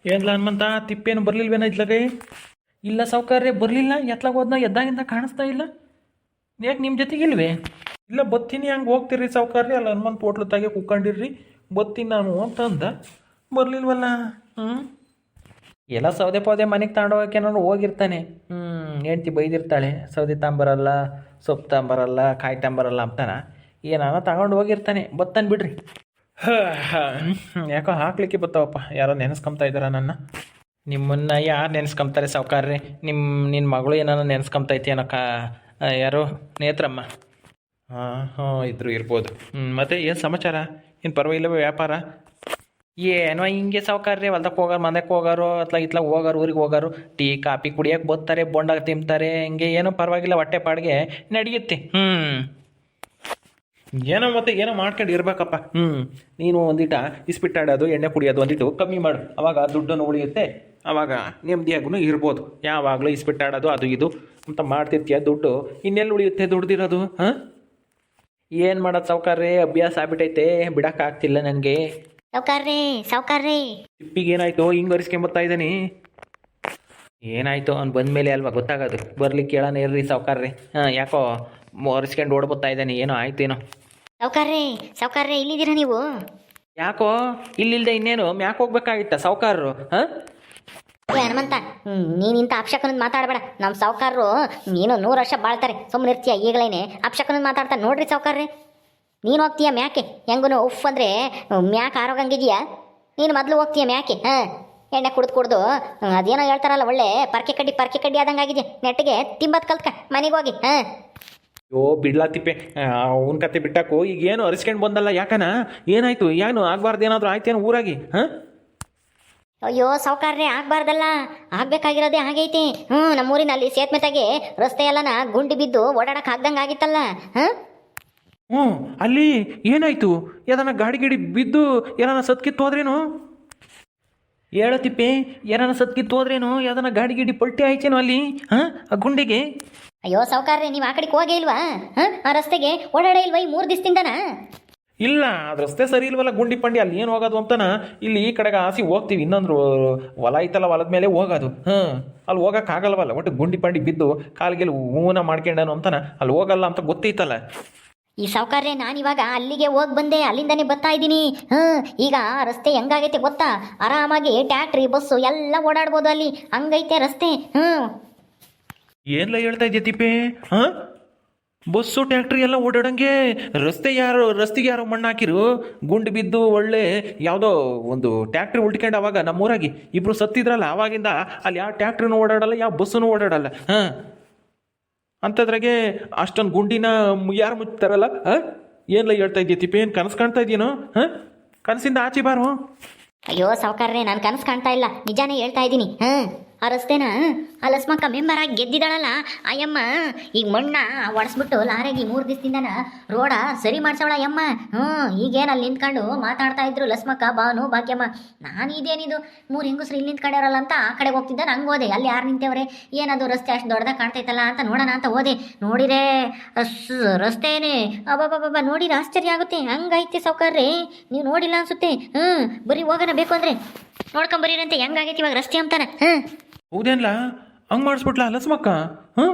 ಏನ್ಲ ಹನುಮಂತ ತಿಪ್ಪೇನು ಬರ್ಲಿಲ್ವೇನ ಇದ್ಲಾಗೆ? ಇಲ್ಲ ಸಾವ್ಕಾರ್ರೆ ಬರಲಿಲ್ಲ. ಎತ್ಲಾಗ ಹೋದ್ನ ಎದ್ದಾಗಿಂದ ಕಾಣಿಸ್ತಾ ಇಲ್ಲ. ಯಾಕೆ ನಿಮ್ಮ ಜೊತೆಗೆ ಇಲ್ವೇ? ಇಲ್ಲ ಬತ್ತೀನಿ, ಹಂಗೆ ಹೋಗ್ತೀರಿ ಸಾವ್ಕಾರ್ರಿ, ಅಲ್ಲ ಹನುಮಂತ ಹೋಟ್ಲತ್ತಾಗೆ ಕುತ್ಕೊಂಡಿರ್ರಿ, ಬತ್ತೀನಿ ನಾನು ಅಂತ ಅಂದ. ಬರಲಿಲ್ವಲ್ಲ. ಹ್ಞೂ ಎಲ್ಲ ಸೌದೆ ಪೌದೆ ಮನೆಗೆ ತಗೊಂಡೋಗಕ್ಕೆ ಏನಾದ್ರು ಹೋಗಿರ್ತಾನೆ. ಹೆಂಡ್ತಿ ಬೈದಿರ್ತಾಳೆ, ಸೌದೆ ತಾಂಬರಲ್ಲ, ಸೊಪ್ಪು ತಾಂಬರಲ್ಲ, ಕಾಯಿ ತಾಂಬರಲ್ಲ ಅಂತಾನ. ಏನಾನ ತಗೊಂಡು ಹೋಗಿರ್ತಾನೆ, ಬತ್ತಾನೆ ಬಿಡ್ರಿ. ಯಾಕೋ ಹಾಕ್ಲಿಕ್ಕೆ ಬತ್ತಾವಪ್ಪ, ಯಾರೋ ನೆನೆಸ್ಕೊಂತ ಇದ್ದಾರ ನನ್ನ. ನಿಮ್ಮನ್ನ ಯಾರು ನೆನೆಸ್ಕೊಂತಾರೆ ಸಾವ್ಕಾರ್ರೆ? ನಿನ್ನ ಮಗಳು ಏನಾರ ನೆನೆಸ್ಕೊಂತೈತಿ ಏನಕ್ಕ? ಯಾರು ನೇತ್ರಮ್ಮ? ಹಾಂ ಇದ್ರು ಇರ್ಬೋದು. ಮತ್ತೆ ಏನು ಸಮಾಚಾರ? ಏನು ಪರವಾಗಿಲ್ಲವೇ ವ್ಯಾಪಾರ? ಏನೋ ಹಿಂಗೆ ಸಾವ್ಕಾರ್ರೆ, ಹೊಲ್ದಕ್ಕೆ ಹೋಗೋರು, ಮನೆಗೆ ಹೋಗೋರು, ಇತ್ಲಾಗ ಹೋಗೋರು, ಊರಿಗೆ ಹೋಗೋರು, ಟೀ ಕಾಫಿ ಕುಡಿಯೋಕೆ ಬರ್ತಾರೆ, ಬೋಂಡ ತಿಂತಾರೆ, ಹಿಂಗೆ ಏನೋ ಪರವಾಗಿಲ್ಲ, ಹೊಟ್ಟೆ ಪಾಡಿಗೆ ನಡೆಯುತ್ತೆ. ಏನೋ ಮತ್ತೆ ಏನೋ ಮಾಡ್ಕೊಂಡು ಇರ್ಬೇಕಪ್ಪ. ನೀನು ಒಂದಿಟ ಇಸ್ಪಿಟ್ಟಾಡೋದು, ಎಣ್ಣೆ ಕುಡಿಯೋದು ಒಂದಿಟ್ಟು ಕಮ್ಮಿ ಮಾಡು, ಅವಾಗ ದುಡ್ಡನ್ನು ಉಳಿಯುತ್ತೆ, ಅವಾಗ ನೆಮ್ಮದಿಯಾಗೂ ಇರ್ಬೋದು. ಯಾವಾಗಲೂ ಇಸ್ಪಿಟ್ಟಾಡೋದು ಅದು ಇದು ಅಂತ ಮಾಡ್ತಿರ್ತೀಯ, ದುಡ್ಡು ಇನ್ನೆಲ್ಲಿ ಉಳಿಯುತ್ತೆ ದುಡ್ದಿರೋದು? ಏನು ಮಾಡೋದು ಸಾವ್ಕಾರ್ರೆ, ಅಭ್ಯಾಸ ಆಗ್ಬಿಟ್ಟೈತೆ, ಬಿಡೋಕ್ಕಾಗ್ತಿಲ್ಲ ನನಗೆ. ಸಾವ್ಕಾರ್ರೆ ತಿಪ್ಪಿಗೇನಾಯ್ತು ಹಿಂಗೆ ಒರೆಸ್ಕೊಂಬತ್ತಾ ಇದ್ದಾನೆ? ಏನಾಯ್ತು ಅವ್ನು ಬಂದ ಮೇಲೆ ಅಲ್ವಾ ಗೊತ್ತಾಗೋದು. ಬರ್ಲಿಕ್ಕೆ ಕೇಳೋಣ ಇರ್ರಿ ಸಾವ್ಕಾರ್ರೆ. ಯಾಕೋ ಒರೆಸ್ಕೊಂಡು ಓಡ್ಬತ್ತಾ ಇದ್ದಾನೆ, ಏನೋ ಆಯ್ತೇನೋ. ಸಾವ್ಕಾರ್ರೆ ಇಲ್ಲಿದ್ದೀರಾ ನೀವು? ಯಾಕೋ ಇಲ್ಲಿಲ್ದೆ ಇನ್ನೇನು ಮ್ಯಾಕ್ ಹೋಗ್ಬೇಕಾಗಿತ್ತ ಸಾವ್ಕಾರರು? ಹನುಮಂತ, ನೀನಿಂತ ಅಪ್ಶಕನ ಮಾತಾಡಬೇಡ. ನಮ್ಮ ಸಾವ್ಕಾರರು ನೀನು 100 ವರ್ಷ ಬಾಳ್ತಾರೆ, ಸುಮ್ಮನೆ ಇರ್ತೀಯ. ಈಗಲೇನೆ ಅಪ್ಶಕನ ಮಾತಾಡ್ತಾರೆ ನೋಡ್ರಿ ಸಾವ್ಕಾರ್ರೆ. ನೀನು ಹೋಗ್ತೀಯ ಮ್ಯಾಕೆ? ಹೆಂಗೂ ಉಫ್ ಅಂದರೆ ಮ್ಯಾಕ್ ಆರೋಗಂಗಿದೆಯಾ? ನೀನು ಮೊದಲು ಹೋಗ್ತೀಯ ಮ್ಯಾಕೆ? ಎಣ್ಣೆ ಕುಡ್ದು ಅದೇನೋ ಹೇಳ್ತಾರಲ್ಲ, ಒಳ್ಳೆ ಪರ್ಕೆ ಕಡ್ಡಿ ಆದಂಗಾಗಿದೆ. ನೆಟ್ಟಿಗೆ ತಿಂಬತ್ ಕಲ್ತ್ಕ ಮನೆಗೆ ಹೋಗಿ. ಯೋ ಬಿಡ್ಲಾ ತಿಪ್ಪೆ, ಅವನ ಕತೆ ಬಿಟ್ಟಾಕು. ಈಗ ಏನು ಅರಿಸ್ಕೊಂಡು ಬಂದಲ್ಲ, ಯಾಕನ ಏನಾಯ್ತು? ಏನು ಆಗ್ಬಾರ್ದು, ಏನಾದರೂ ಆಯ್ತೇನು ಊರಾಗಿ? ಅಯ್ಯೋ ಸಾವ್ಕಾರ್ರೆ, ಆಗ್ಬಾರ್ದಲ್ಲ, ಆಗ್ಬೇಕಾಗಿರೋದೇ ಆಗೈತಿ. ನಮ್ಮೂರಿನಲ್ಲಿ ಸೇತುವೆತಾಗೆ ರಸ್ತೆ ಎಲ್ಲನ ಗುಂಡಿ ಬಿದ್ದು ಓಡಾಡಕ್ಕೆ ಆಗ್ದಂಗೆ ಆಗಿತ್ತಲ್ಲ. ಅಲ್ಲಿ ಏನಾಯ್ತು? ಯಾರನ್ನ ಗಾಡಿ ಬಿದ್ದು ಯಾರನ್ನ ಸತ್ಕಿತ್ತು ಹೋದ್ರೇನು? ಹೇಳ ತಿಪ್ಪೆ, ಯಾರನ್ನ ಸತ್ಕಿತ್ತು ಹೋದ್ರೇನು? ಯಾವ್ದನ್ನ ಗಾಡಿ ಪಲ್ಟಿ ಆಯ್ತೇನೋ ಅಲ್ಲಿ ಆ ಗುಂಡಿಗೆ? ಅಯ್ಯೋ ಸಾವ್ಕಾರ್ರೆ, ನೀವು ಆ ಕಡೆಗೆ ಹೋಗೇ ಇಲ್ವಾ? ಆ ರಸ್ತೆಗೆ ಓಡಾಡ ಇಲ್ವಾ ಈ 3 ದಿವಸದಿಂದನ? ಇಲ್ಲ, ಅದು ರಸ್ತೆ ಸರಿ ಇಲ್ವಲ್ಲ, ಗುಂಡಿ ಪಂಡಿ ಅಲ್ಲಿ ಏನು ಹೋಗೋದು ಅಂತಾನ. ಇಲ್ಲಿ ಈ ಕಡೆಗೆ ಆಸಿ ಹೋಗ್ತೀವಿ, ಇನ್ನೊಂದು ಹೊಲ ಐತಲ್ಲ, ಹೊಲದ ಮೇಲೆ ಹೋಗೋದು. ಅಲ್ಲಿ ಹೋಗೋಕ್ಕಾಗಲ್ವಲ್ಲ, ಒಟ್ಟು ಗುಂಡಿ ಪಂಡಿ ಬಿದ್ದು ಕಾಲಿಗೆಲ್ಲಿ ಹೂನ ಮಾಡ್ಕೊಂಡನು ಅಂತಾನ, ಅಲ್ಲಿ ಹೋಗಲ್ಲ ಅಂತ ಗೊತ್ತೈತಲ್ಲ. ಈ ಸಾವ್ಕಾರ್ರೆ, ನಾನಿವಾಗ ಅಲ್ಲಿಗೆ ಹೋಗಿ ಬಂದೆ, ಅಲ್ಲಿಂದನೇ ಬರ್ತಾ ಇದ್ದೀನಿ. ಈಗ ರಸ್ತೆ ಹೆಂಗಾಗೈತೆ ಗೊತ್ತಾ? ಆರಾಮಾಗಿ ಟ್ಯಾಕ್ಟ್ರಿ ಬಸ್ಸು ಎಲ್ಲ ಓಡಾಡ್ಬೋದು ಅಲ್ಲಿ, ಹಂಗೈತೆ ರಸ್ತೆ. ಏನ್ಲ ಹೇಳ್ತಾ ಇದ್ದೆ ತಿಪ್ಪೆ? ಬಸ್ಸು ಟ್ಯಾಕ್ಟ್ರಿ ಎಲ್ಲ ಓಡಾಡಂಗೆ ರಸ್ತೆಗೆ ಯಾರೋ ಮಣ್ಣು ಹಾಕಿರು, ಗುಂಡು ಬಿದ್ದು ಒಳ್ಳೆ ಯಾವುದೋ ಒಂದು ಟ್ಯಾಕ್ಟ್ರಿ ಉಳ್ಕೊಂಡು ಅವಾಗ ನಮ್ಮೂರಾಗಿ ಇಬ್ರು ಸತ್ತಿದ್ರಲ್ಲ, ಅವಾಗಿಂದ ಅಲ್ಲಿ ಯಾವ ಟ್ಯಾಕ್ಟ್ರಿನೂ ಓಡಾಡಲ್ಲ, ಯಾವ ಬಸ್ಸನ್ನು ಓಡಾಡಲ್ಲ. ಅಂಥದ್ರಾಗೆ ಅಷ್ಟೊಂದು ಗುಂಡಿನ ಯಾರು ಮುಚ್ತಾರಲ್ಲ? ಏನ್ಲ ಹೇಳ್ತಾ ಇದ್ದೀಯ ತಿಪ್ಪೆ? ಏನು ಕನಸು ಕಾಣ್ತಾ ಇದೆಯೇನೋ? ಕನಸಿಂದ ಆಚೆ ಬಾರು. ಅಯ್ಯೋ ಸಾವ್ಕಾರ್ರೆ, ನಾನು ಕನಸು ಕಾಣ್ತಾ ಇಲ್ಲ, ನಿಜಾನೇ ಹೇಳ್ತಾ ಇದ್ದೀನಿ. ಆ ರಸ್ತೆನ ಆ ಲಸ್ಮಕ್ಕ ಮೆಂಬರ್ ಆಗಿ ಗೆದ್ದಿದ್ದಾಳಲ್ಲ ಅಯ್ಯಮ್ಮ, ಈಗ ಮಣ್ಣ ಒಡಿಸ್ಬಿಟ್ಟು ಲಾರಿಗೆ 3 ದಿವಸದಿಂದನ ರೋಡ ಸರಿ ಮಾಡ್ಸವಳ ಅಯ್ಯಮ್ಮ. ಈಗೇನು ಅಲ್ಲಿ ನಿಂತ್ಕೊಂಡು ಮಾತಾಡ್ತಾ ಇದ್ರು ಲಸ್ಮಕ್ಕ, ಬಾನು, ಭಾಗ್ಯಮ್ಮ. ನಾನು ಇದೇನಿದು 3 ಹೆಂಗಸ್ರು ಇಲ್ಲಿ ನಿಂತ್ಕೊಂಡವ್ರಲ್ಲ ಅಂತ ಆ ಕಡೆ ಹೋಗ್ತಿದ್ದ. ನಂಗೆ ಹೋದೆ, ಅಲ್ಲಿ ಯಾರು ನಿಂತೇವ್ರೆ, ಏನದು ರಸ್ತೆ ಅಷ್ಟು ದೊಡ್ಡದಾಗ ಕಾಣ್ತೈತಲ್ಲ ಅಂತ ನೋಡೋಣ ಅಂತ ಹೋದೆ. ನೋಡಿರೇ ರಸ್ತೆನೇ ಅಬ್ಬಬ್ಬಬ್ಬ, ನೋಡಿರ ಆಶ್ಚರ್ಯ ಆಗುತ್ತೆ, ಹಂಗೈತೆ ಸಾವ್ಕಾರ್ರೆ. ನೀವು ನೋಡಿಲ್ಲ ಅನ್ಸುತ್ತೆ. ಬರೀ ಹೋಗೋಣ, ಬೇಕು ಅಂದರೆ ನೋಡ್ಕೊಂಬರೀರಂತೆ ಹೆಂಗಾಗೈತಿ ಇವಾಗ ರಸ್ತೆ ಅಂತಾನೆ. ಹೌದೇನ್ಲ? ಹಂಗೆ ಮಾಡಿಸ್ಬಿಟ್ಲ ಲಸ್ಮಕ್ಕ?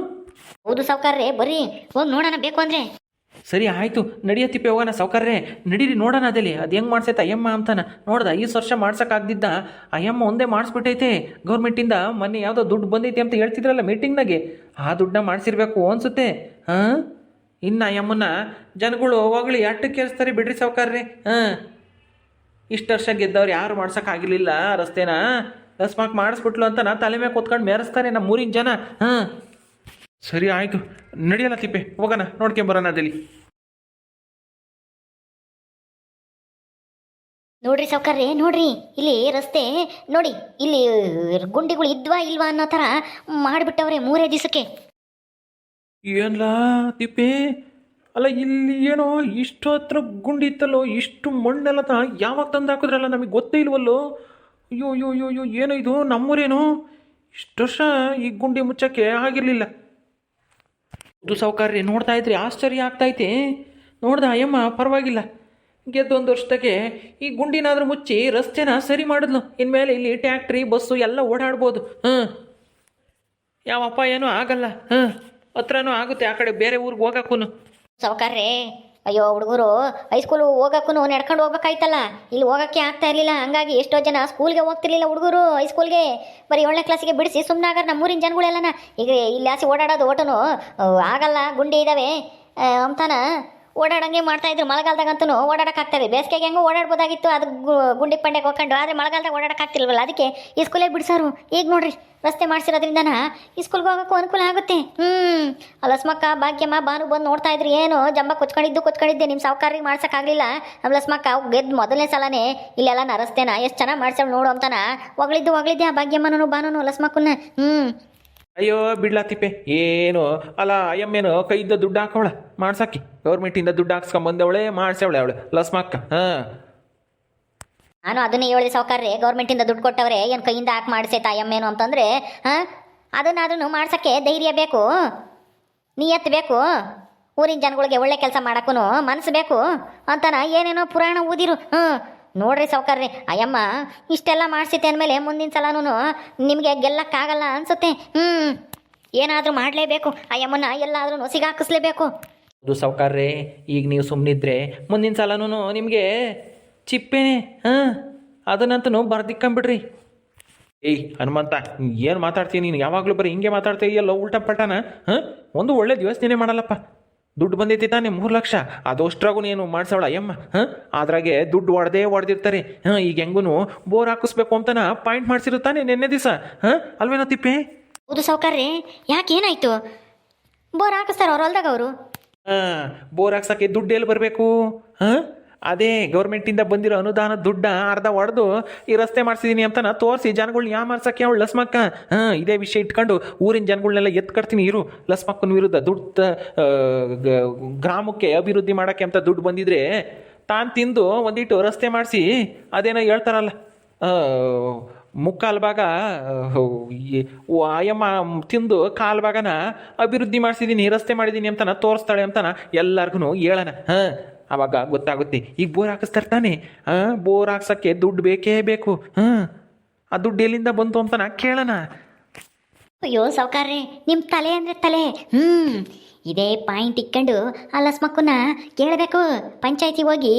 ಹೌದು ಸಾವ್ಕಾರ್ರೆ, ಬರ್ರಿ ಹೋಗಿ ನೋಡೋಣ ಬೇಕು ಅಂದರೆ. ಸರಿ ಆಯಿತು, ನಡಿಯತ್ತಿಪ್ಪೆ ಹೋಗೋಣ ಸಾವ್ಕಾರ್ರೆ, ನಡೀರಿ ನೋಡೋಣ. ಅದಲ್ಲಿ ಅದು ಹೆಂಗೆ ಮಾಡ್ಸೈತೆ ಅಯ್ಯಮ್ಮ ಅಂತಾನ. ನೋಡ್ದ 5 ವರ್ಷ ಮಾಡ್ಸೋಕ್ಕಾಗ್ದಿದ್ದ ಅಯ್ಯಮ್ಮ ಒಂದೇ ಮಾಡಿಸ್ಬಿಟ್ಟೈತೆ ಗೌರ್ಮೆಂಟಿಂದ. ಮೊನ್ನೆ ಯಾವುದೋ ದುಡ್ಡು ಬಂದೈತೆ ಅಂತ ಹೇಳ್ತಿದ್ರಲ್ಲ ಮೀಟಿಂಗ್ನಾಗೆ, ಆ ದುಡ್ಡನ್ನ ಮಾಡಿಸಿರ್ಬೇಕು ಅನ್ಸುತ್ತೆ. ಇನ್ನು ಅಯ್ಯಮ್ಮನ ಜನಗಳು ಹೋಗಲಿ ಅಟ್ಟಕ್ಕೆ ಕೇಳಿಸ್ತಾರೆ ಬಿಡ್ರಿ ಸಾವ್ಕಾರ್ರೆ. ಇಷ್ಟು ವರ್ಷ ಗೆದ್ದವ್ರು ಯಾರು ಮಾಡ್ಸೋಕ್ಕಾಗಿರಲಿಲ್ಲ ರಸ್ತೆನ, ಲಸ್ಮಾಕ್ ಮಾಡಿಸ್ಬಿಟ್ಲು ಅಂತ ನಾ ತಲೆ ಮೇಲೆ ಕೂತ್ಕೊಂಡು ಮೆರೆಸ್ತಾರೆ ನಮ್ಮ ಊರಿನ ಜನ. ಸರಿ ಆಯಿತು, ನಡಿಯಲ್ಲ ತಿಪ್ಪೆ, ಹೋಗೋಣ ನೋಡ್ಕೊಂಬರೋಣ ಅದಲ್ಲಿ. ನೋಡ್ರಿ ಸಾವ್ಕಾರ್ರೆ, ನೋಡ್ರಿ ಇಲ್ಲಿ ರಸ್ತೆ ನೋಡಿ, ಇಲ್ಲಿ ಗುಂಡಿಗಳು ಇದ್ವಾ ಇಲ್ವಾ ಅನ್ನೋ ಥರ ಮಾಡಿಬಿಟ್ಟವ್ರೆ 3 ದಿವಸಕ್ಕೆ. ಏನ್ಲ ತಿಪ್ಪೆ? ಅಲ್ಲ ಇಲ್ಲಿ ಏನೋ ಇಷ್ಟು ಹತ್ರ ಗುಂಡಿ ಇತ್ತಲ್ಲೋ, ಇಷ್ಟು ಮಣ್ಣೆಲ್ಲ ಯಾವಾಗ ತಂದು ಹಾಕಿದ್ರಲ್ಲ, ನಮಗೆ ಗೊತ್ತೇ ಇಲ್ವಲ್ಲೋ. ಅಯ್ಯೋ ಅಯ್ಯೋ ಅಯ್ಯೋ ಅಯ್ಯೋ, ಏನೋ ಇದು ನಮ್ಮೂರೇನು? ಇಷ್ಟು ವರ್ಷ ಈ ಗುಂಡಿ ಮುಚ್ಚಕ್ಕೆ ಆಗಿರಲಿಲ್ಲ. ಇದು ಸಾವ್ಕಾರ್ರೆ, ನೋಡ್ತಾ ಇದ್ರಿ ಆಶ್ಚರ್ಯ ಆಗ್ತೈತೆ. ನೋಡ್ದ ಅಯ್ಯಮ್ಮ, ಪರವಾಗಿಲ್ಲ, ಗೆದ್ದು 1 ವರ್ಷದಾಗೆ ಈ ಗುಂಡಿನಾದ್ರೂ ಮುಚ್ಚಿ ರಸ್ತೆನ ಸರಿ ಮಾಡಿದ್ಲು. ಇನ್ಮೇಲೆ ಇಲ್ಲಿ ಟ್ಯಾಕ್ಟ್ರಿ ಬಸ್ಸು ಎಲ್ಲ ಓಡಾಡ್ಬೋದು. ಯಾವ ಅಪಾಯನೂ ಆಗಲ್ಲ. ಹತ್ರನೂ ಆಗುತ್ತೆ ಆ ಕಡೆ ಬೇರೆ ಊರಿಗೆ ಹೋಗಕ್ಕೂ. ಸಾವುಕಾರ್ರೆ, ಅಯ್ಯೋ ಹುಡುಗರು ಹೈಸ್ಕೂಲು ಹೋಗಕ್ಕೂ ನಡ್ಕೊಂಡು ಹೋಗ್ಬೇಕಾಯ್ತಲ್ಲ, ಇಲ್ಲಿ ಹೋಗೋಕ್ಕೆ ಆಗ್ತಾ ಇರಲಿಲ್ಲ. ಹಂಗಾಗಿ ಎಷ್ಟೋ ಜನ ಸ್ಕೂಲ್ಗೆ ಹೋಗ್ತಿರ್ಲಿಲ್ಲ ಹುಡುಗರು, ಹೈಸ್ಕೂಲ್ಗೆ ಬರೀ 7ನೇ ಕ್ಲಾಸಿಗೆ ಬಿಡಿಸಿ ಸುಮ್ಮನಾಗಾರ ನಮ್ಮೂರಿನ ಜನಗಳೆಲ್ಲನ. ಈಗ ಇಲ್ಲಿ ಆಸೆ ಓಡಾಡೋದು ಓಟನು ಆಗಲ್ಲ, ಗುಂಡಿ ಇದ್ದಾವೆ ಅಂತಾನ ಓಡಾಡಂಗೆ ಮಾಡ್ತಾಯಿದ್ರು. ಮಳೆಗಾಲದಾಗಂತೂ ಓಡಾಡೋಕ್ಕಾಗ್ತದೆ, ಬೇಸಿಗೆಗೆ ಹೆಂಗೂ ಓಡಾಡ್ಬೋದಾಗಿತ್ತು ಅದು ಗುಂಡಿ ಪಂಡೆಗೆ ಹೋಗ್ಕೊಂಡು. ಆದರೆ ಮಳೆಗಾಲದಾಗ ಓಡಾಡೋಕ್ಕಾಗ್ತಿಲ್ವಲ್ಲ, ಅದಕ್ಕೆ ಈ ಸ್ಕೂಲೇ ಬಿಡಿಸೋರು. ಈಗ ನೋಡ್ರಿ ರಸ್ತೆ ಮಾಡಿಸಿರೋದ್ರಿಂದನ ಈ ಸ್ಕೂಲ್ಗೆ ಹೋಗೋಕ್ಕೂ ಅನುಕೂಲ ಆಗುತ್ತೆ. ಲಸ್ಮಕ್ಕ ಭಾಗ್ಯಮ್ಮ ಬಾನು ಬಂದು ನೋಡ್ತಾ ಇದ್ರು, ಏನು ಜಂಬ ಕೊಚ್ಕೊಂಡಿದ್ದೆ ನಿಮ್ಮ ಸಾವುಕಾರಿಗೆ ಮಾಡ್ಸೋಕ್ಕಾಗಲಿಲ್ಲ. ನಮ್ಮ ಲಸ್ಮಕ್ಕ ಗೆದ್ದು ಮೊದಲನೇ ಸಲನೇ ಇಲ್ಲೆಲ್ಲ ರಸ್ತೆನ ಎಷ್ಟು ಚೆನ್ನಾಗಿ ಮಾಡ್ಸೋಳು ನೋಡು ಅಂತಾನ ಹೊಗಳಿದ್ದೆ ಆ ಭಾಗ್ಯಮ್ಮನೂ ಬಾನು ಲಸ್ಮಕ್ಕನ್ನ. ಅಯ್ಯೋ ಬಿಡ್ಲಾ ತಿಪ್ಪೆ, ಏನು ಅಲ್ಲ ಅಯ್ಯಮ್ಮೇನು ಕೈಯಿಂದ ದುಡ್ಡು ಹಾಕೋಳ ಮಾಡ್ಸಕ್ಕೆ, ಗೌರ್ಮೆಂಟಿಂದ ದುಡ್ಡು ಹಾಕ್ಸ್ಕೊಂಬಂದವಳೆ ಮಾಡ್ಸವಳೆ ಅವಳು ಲಸ್ಮಕ್ಕ. ನಾನು ಅದನ್ನೇ ಹೇಳಿದೆ ಸಾವುಕಾರ್ರೆ, ಗೌರ್ಮೆಂಟಿಂದ ದುಡ್ಡು ಕೊಟ್ಟವ್ರೆ ಏನು ಕೈಯಿಂದ ಹಾಕಿ ಮಾಡಿಸೇ ತಾಯಮ್ಮೇನು ಅಂತಂದರೆ ಅದನ್ನಾದ್ರೂ ಮಾಡ್ಸೋಕ್ಕೆ ಧೈರ್ಯ ಬೇಕು, ನಿಯತ್ತು ಬೇಕು, ಊರಿನ ಜನಗಳಿಗೆ ಒಳ್ಳೆ ಕೆಲಸ ಮಾಡೋಕ್ಕೂ ಮನಸ್ಸು ಬೇಕು ಅಂತಾನ ಏನೇನೋ ಪುರಾಣ ಓದಿರು. ನೋಡ್ರಿ ಸಾವುಕಾರ್ರೆ, ಅಯ್ಯಮ್ಮ ಇಷ್ಟೆಲ್ಲ ಮಾಡಿಸಿತೆ ಅಂದಮೇಲೆ ಮುಂದಿನ ಸಲನೂ ನಿಮಗೆ ಗೆಲ್ಲಕ್ಕಾಗಲ್ಲ ಅನಿಸುತ್ತೆ. ಏನಾದರೂ ಮಾಡಲೇಬೇಕು, ಅಯ್ಯಮ್ಮನ ಎಲ್ಲಾದ್ರೂ ಸಿಗಾಕಿಸ್ಲೇಬೇಕು. ಅದು ಸಾವುಕಾರ್ರೆ, ಈಗ ನೀವು ಸುಮ್ಮನಿದ್ರೆ ಮುಂದಿನ ಸಲನೂ ನಿಮಗೆ ಚಿಪ್ಪೇನೆ. ಅದನ್ನಂತೂ ಬರ್ದಿಕ್ಕಂಬಿಡ್ರಿ. ಏಯ್ ಹನುಮಂತ, ಏನು ಮಾತಾಡ್ತೀನಿ ನೀನು? ಯಾವಾಗಲೂ ಬರೀ ಹಿಂಗೆ ಮಾತಾಡ್ತೀಯಲ್ಲ ಉಲ್ಟಾ ಪಲ್ಟಾನ. ಒಂದು ಒಳ್ಳೆ ಯೋಚನೆ ಮಾಡಲ್ಲಪ್ಪ. ದುಡ್ಡು ಬಂದೈತಿ ತಾನೆ 3 ಲಕ್ಷ, ಅದಷ್ಟರಾಗೂ ನೀನು ಮಾಡ್ಸವಳ ಅಯ್ಯಮ್ಮ. ಅದ್ರಾಗೆ ದುಡ್ಡು ಹೊಡೆದಿರ್ತಾರೆ. ಈಗ ಹೆಂಗೂ ಬೋರ್ ಹಾಕಿಸ್ಬೇಕು ಅಂತನ ಪಾಯಿಂಟ್ ಮಾಡಿಸಿರುತ್ತಾನೆ ನಿನ್ನೆ ದಿವಸ. ಅಲ್ವೇನೋ ತಿಪ್ಪೆ? ಹೌದು ಸಾವುಕಾರ್ರೆ, ಯಾಕೆ ಏನಾಯ್ತು? ಬೋರ್ ಹಾಕಿಸ್ತಾರ ಅವ್ರು ಹೊಲ್ದಾಗ ಅವರು. ಬೋರ್ ಹಾಕ್ಸಕ್ಕೆ ದುಡ್ಡು ಎಲ್ಲಿ ಬರಬೇಕು? ಅದೇ ಗೌರ್ಮೆಂಟಿಂದ ಬಂದಿರೋ ಅನುದಾನ ದುಡ್ಡ ಅರ್ಧ ಹೊಡೆದು ಈ ರಸ್ತೆ ಮಾಡಿಸಿದೀನಿ ಅಂತನ ತೋರಿಸಿ ಜನಗಳ್ನ ಯಾಮಾರ್ಸಕ್ಕೆ ಅವಳು ಲಸ್ಮಕ್ಕ. ಇದೇ ವಿಷಯ ಇಟ್ಕೊಂಡು ಊರಿನ ಜನಗಳನ್ನೆಲ್ಲ ಎತ್ಕಡ್ತೀನಿ ಇರು. ಲಸ್ಮಕ್ಕನ ವಿರುದ್ಧ ದುಡ್ಡು ಗ್ರಾಮಕ್ಕೆ ಅಭಿವೃದ್ಧಿ ಮಾಡೋಕ್ಕೆ ಅಂತ ದುಡ್ಡು ಬಂದಿದ್ರೆ ತಾನು ತಿಂದು ಒಂದಿಟ್ಟು ರಸ್ತೆ ಮಾಡಿಸಿ ಅದೇನೋ ಹೇಳ್ತಾರಲ್ಲ, ಮುಕ್ಕಾಲು ಭಾಗ ಅಯ್ಯಮ್ಮ ತಿಂದು ಕಾಲು ಭಾಗನ ಅಭಿವೃದ್ಧಿ ಮಾಡಿಸಿದ್ದೀನಿ, ರಸ್ತೆ ಮಾಡಿದ್ದೀನಿ ಅಂತನ ತೋರಿಸ್ತಾಳೆ ಅಂತನ ಎಲ್ಲರಿಗೂ ಹೇಳೋಣ. ಆವಾಗ ಗೊತ್ತಾಗುತ್ತೆ. ಈಗ ಬೋರ್ ಹಾಕಿಸ್ತಾರೆ ತಾನೆ, ಬೋರ್ ಹಾಕ್ಸೋಕ್ಕೆ ದುಡ್ಡು ಬೇಕೇ ಬೇಕು. ಆ ದುಡ್ಡು ಎಲ್ಲಿಂದ ಬಂತು ಅಂತ ನಾ ಕೇಳೋಣ. ಅಯ್ಯೋ ಸಾವುಕಾರ್ರೆ, ನಿಮ್ಮ ತಲೆ ಅಂದರೆ ತಲೆ. ಇದೇ ಪಾಯಿಂಟ್ ಇಕ್ಕೊಂಡು ಆ ಲಸ್ಮಕ್ಕನ್ನ ಕೇಳಬೇಕು. ಪಂಚಾಯತಿಗೆ ಹೋಗಿ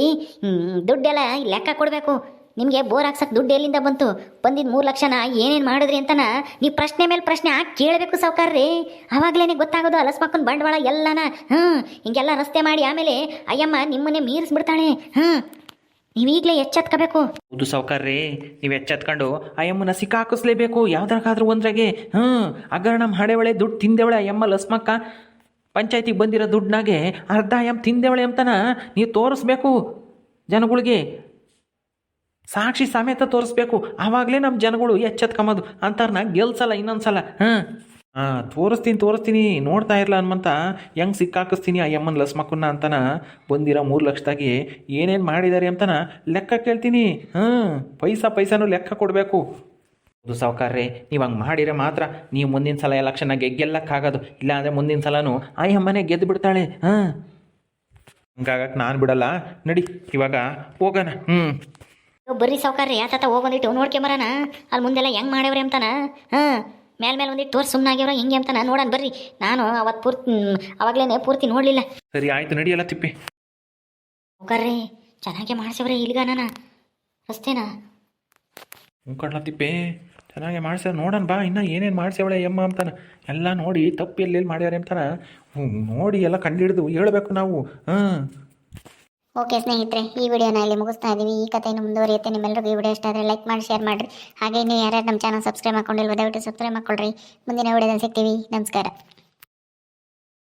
ದುಡ್ಡೆಲ್ಲ ಲೆಕ್ಕ ಕೊಡಬೇಕು. ನಿಮಗೆ ಬೋರ್ ಹಾಕ್ಸಕ್ಕೆ ದುಡ್ಡು ಎಲ್ಲಿಂದ ಬಂದಿದ್ದು 3 ಲಕ್ಷನ ಏನೇನು ಮಾಡಿದ್ರಿ ಅಂತನ ನೀವು ಪ್ರಶ್ನೆ ಮೇಲೆ ಪ್ರಶ್ನೆ ಹಾಕಿ ಕೇಳಬೇಕು ಸಾವುಕಾರ್ರಿ. ಆವಾಗಲೇ ಗೊತ್ತಾಗೋದು ಅಲಸ್ಮಕ್ಕನ ಬಂಡವಾಳ ಎಲ್ಲನ. ಹಿಂಗೆಲ್ಲ ರಸ್ತೆ ಮಾಡಿ ಆಮೇಲೆ ಅಯ್ಯಮ್ಮ ನಿಮ್ಮನ್ನೇ ಮೀರಿಸ್ಬಿಡ್ತಾಳೆ. ನೀವೀಗಲೇ ಎಚ್ಚೆತ್ಕೋಬೇಕು. ಹೌದು ಸಾವುಕಾರ್ರಿ, ನೀವು ಎಚ್ಚೆತ್ಕೊಂಡು ಅಯ್ಯಮ್ಮನ ಸಿಕ್ಕಾಕಿಸ್ಲೇಬೇಕು ಯಾವ್ದ್ರಾಗಾದ್ರೂ ಒಂದ್ರಾಗೆ. ಅಗರ್ಣ ಹಾಡೆವಳೆ ದುಡ್ಡು ತಿಂದೇವಳೆ ಅಯ್ಯಮ್ಮ ಲಸ್ಮಕ್ಕ. ಪಂಚಾಯತಿಗೆ ಬಂದಿರೋ ದುಡ್ಡಾಗೆ ಅರ್ಧ ಅಯ್ಯಮ್ಮ ತಿಂದೇವಳೆ ಅಂತನ ನೀವು ತೋರಿಸ್ಬೇಕು ಜನಗಳಿಗೆ. ಸಾಕ್ಷಿ ಸಮೇತ ತೋರಿಸ್ಬೇಕು. ಆವಾಗಲೇ ನಮ್ಮ ಜನಗಳು ಎಚ್ಚೆತ್ಕೊಂಬೋದು ಅಂತಾರನ್ನ ಗೆಲ್ಸಲ್ಲ ಇನ್ನೊಂದ್ಸಲ. ತೋರಿಸ್ತೀನಿ ನೋಡ್ತಾ ಇರಲ್ಲ ಹನುಮಂತ, ಹೆಂಗೆ ಸಿಕ್ಕಾಕಿಸ್ತೀನಿ ಆ ಯಮ್ಮನ ಲಸ್ಮಕ್ಕನ್ನ ಅಂತನ ಬಂದಿರೋ 3 ಲಕ್ಷದಾಗಿ ಏನೇನು ಮಾಡಿದ್ದಾರೆ ಅಂತನ ಲೆಕ್ಕ ಕೇಳ್ತೀನಿ. ಪೈಸಾನು ಲೆಕ್ಕ ಕೊಡಬೇಕು. ಅದು ಸಾವುಕಾರ್ರೆ, ನೀವು ಹಂಗೆ ಮಾಡಿದ್ರೆ ಮಾತ್ರ ನೀವು ಮುಂದಿನ ಸಲ ಎಲೆಕ್ಷನ್ನ ಗೆಲ್ಲಕ್ಕಾಗೋದು. ಇಲ್ಲಾಂದರೆ ಮುಂದಿನ ಸಲನೂ ಆ ಯಮ್ಮನೆ ಗೆದ್ದು ಬಿಡ್ತಾಳೆ. ಹಂಗಾಗಕ್ಕೆ ನಾನು ಬಿಡಲ್ಲ. ನಡಿ ಇವಾಗ ಹೋಗೋಣ. ಬರ್ರಿ ಸಾವುಕಾರ್ರಿ, ಆತ ಹೋಗೊಂದಿಟ್ಟು ನೋಡ್ಕೊಂಬರೋಣ. ಅಲ್ಲಿ ಮುಂದೆಲ್ಲ ಹೆಂಗೆ ಮಾಡ್ಯವ್ರಿ ಅಂತಾನ. ಮೇಲೆ ಒಂದಿಟ್ಟು ತೋರ್ಸಿ ಸುಮ್ಮನಾಗ್ಯವ್ರ ಹಿಂಗೆ ಅಂತಾನ ನೋಡೋಣ ಬರ್ರಿ. ನಾನು ಅವತ್ತು ಪೂರ್ತಿ ನೋಡಲಿಲ್ಲ. ಸರಿ ಆಯ್ತು, ನಡಿಯಲ್ಲ ತಿಪ್ಪಿ. ಸಾವುಕಾರ್ರಿ ಚೆನ್ನಾಗೆ ಮಾಡಿಸವ್ರೆ ಇಲ್ಗಾನ ರಸ್ತೆನಾ. ಕಡ್ಲ ತಿಪ್ಪೆ ಚೆನ್ನಾಗೆ ಮಾಡ್ಸ್ಯಾರ. ನೋಡೋಣ ಬಾ, ಇನ್ನು ಏನೇನು ಮಾಡ್ಸ್ಯಾವಳೆ ಯಮ್ಮ ಅಂತಾನೆ ಎಲ್ಲ ನೋಡಿ ತಪ್ಪು ಎಲ್ಲೆಲ್ಲಿ ಮಾಡ್ಯಾರ ಅಂತಾನೆ ನೋಡಿ ಎಲ್ಲ ಕಂಡುಹಿಡಿದು ಹೇಳಬೇಕು ನಾವು. ಓಕೆ ಸ್ನೇಹಿತರೆ, ಈ ವಿಡಿಯೋನ ಇಲ್ಲಿ ಮುಗಿಸ್ತಾ ಇದ್ದೀವಿ. ಈ ಕಥೆಯನ್ನು ಮುಂದುವರಿಯುತ್ತೆ. ನಿಮ್ಮೆಲ್ಲರಿಗೂ ಈ ವಿಡಿಯೋ ಇಷ್ಟ ಆದರೆ ಲೈಕ್ ಮಾಡಿ, ಶೇರ್ ಮಾಡಿರಿ. ಹಾಗೆ ನೀವು ಯಾರ್ಯಾರು ನಮ್ಮ ಚಾನಲ್ ಸಬ್ಸ್ಕ್ರೈಬ್ ಮಾಡ್ಕೊಂಡಿಲ್ವ ದಯವಿಟ್ಟು ಸಬ್ಸ್ಕ್ರೈಬ್ ಮಾಡ್ಕೊಳ್ರಿ. ಮುಂದಿನ ವಿಡಿಯೋದಲ್ಲಿ ಸಿಗ್ತೀವಿ. ನಮಸ್ಕಾರ.